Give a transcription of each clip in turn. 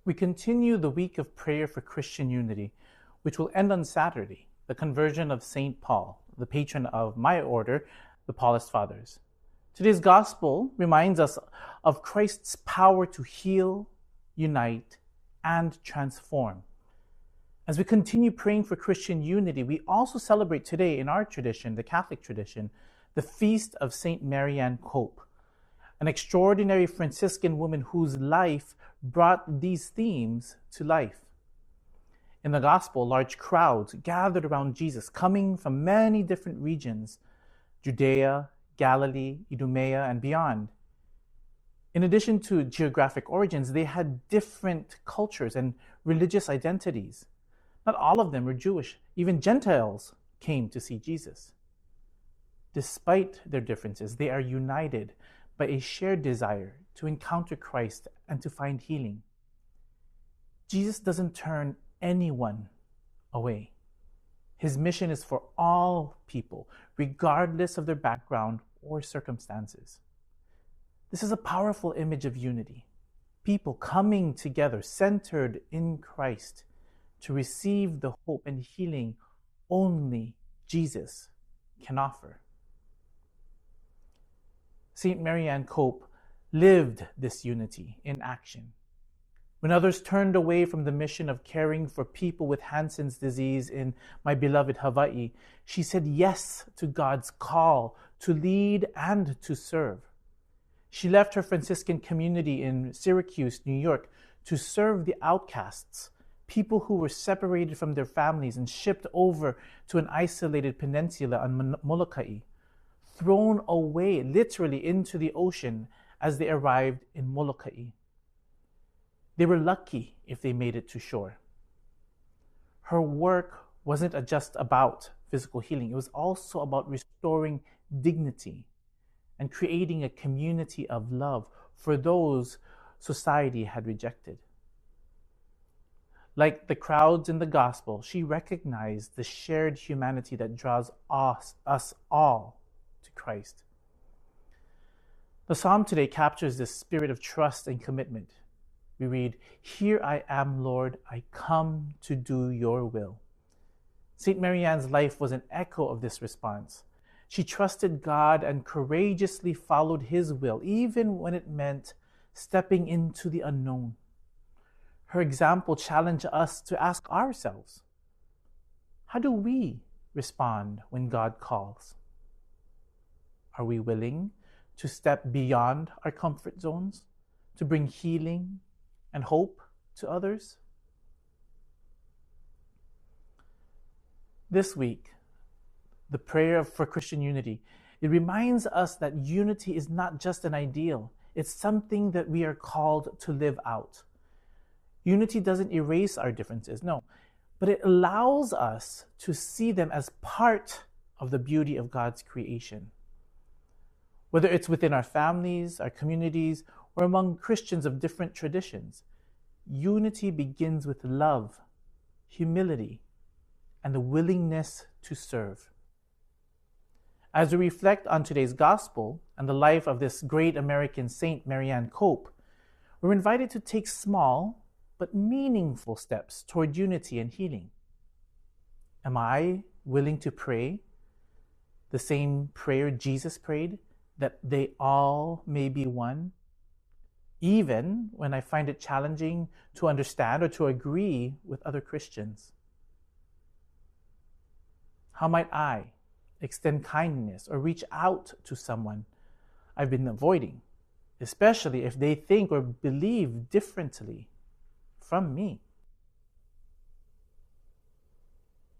We continue the week of prayer for Christian unity, which will end on Saturday, the conversion of St. Paul, the patron of my order, the Paulist Fathers. Today's gospel reminds us of Christ's power to heal, unite, and transform. As we continue praying for Christian unity, we also celebrate today in our tradition, the Catholic tradition, the feast of St. Marianne Cope, an extraordinary Franciscan woman whose life brought these themes to life. In the gospel, large crowds gathered around Jesus, coming from many different regions, Judea, Galilee, Idumea, and beyond. In addition to geographic origins, they had different cultures and religious identities. Not all of them were Jewish. Even Gentiles came to see Jesus. Despite their differences, they are united by a shared desire to encounter Christ and to find healing. Jesus doesn't turn anyone away. His mission is for all people, regardless of their background or circumstances. This is a powerful image of unity. People coming together, centered in Christ, to receive the hope and healing only Jesus can offer. St. Marianne Cope lived this unity in action. When others turned away from the mission of caring for people with Hansen's disease in my beloved Hawaii, she said yes to God's call to lead and to serve. She left her Franciscan community in Syracuse, New York, to serve the outcasts, people who were separated from their families and shipped over to an isolated peninsula on Molokai, thrown away literally into the ocean as they arrived in Molokai. They were lucky if they made it to shore. Her work wasn't just about physical healing. It was also about restoring dignity and creating a community of love for those society had rejected. Like the crowds in the gospel, she recognized the shared humanity that draws us all to Christ. The psalm today captures this spirit of trust and commitment. We read, "Here I am, Lord, I come to do your will." St. Marianne's life was an echo of this response. She trusted God and courageously followed his will, even when it meant stepping into the unknown. Her example challenged us to ask ourselves, how do we respond when God calls? Are we willing to step beyond our comfort zones to bring healing and hope to others? This week, the prayer for Christian unity, it reminds us that unity is not just an ideal, it's something that we are called to live out. Unity doesn't erase our differences, no, but it allows us to see them as part of the beauty of God's creation. Whether it's within our families, our communities, or among Christians of different traditions, unity begins with love, humility, and the willingness to serve. As we reflect on today's gospel and the life of this great American Saint Marianne Cope, we're invited to take small but meaningful steps toward unity and healing. Am I willing to pray the same prayer Jesus prayed, that they all may be one, even when I find it challenging to understand or to agree with other Christians? How might I extend kindness or reach out to someone I've been avoiding, especially if they think or believe differently from me?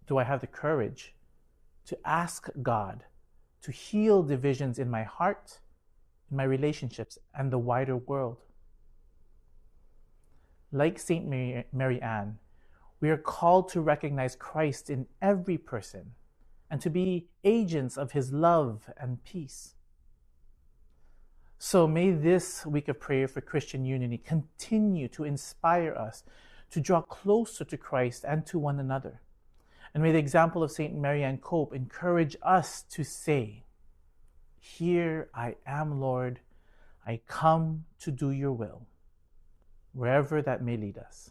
Do I have the courage to ask God to heal divisions in my heart, in my relationships, and the wider world? Like St. Mary Ann, we are called to recognize Christ in every person and to be agents of his love and peace. So may this week of prayer for Christian unity continue to inspire us to draw closer to Christ and to one another. And may the example of St. Marianne Cope encourage us to say, "Here I am, Lord, I come to do your will." wherever that may lead us.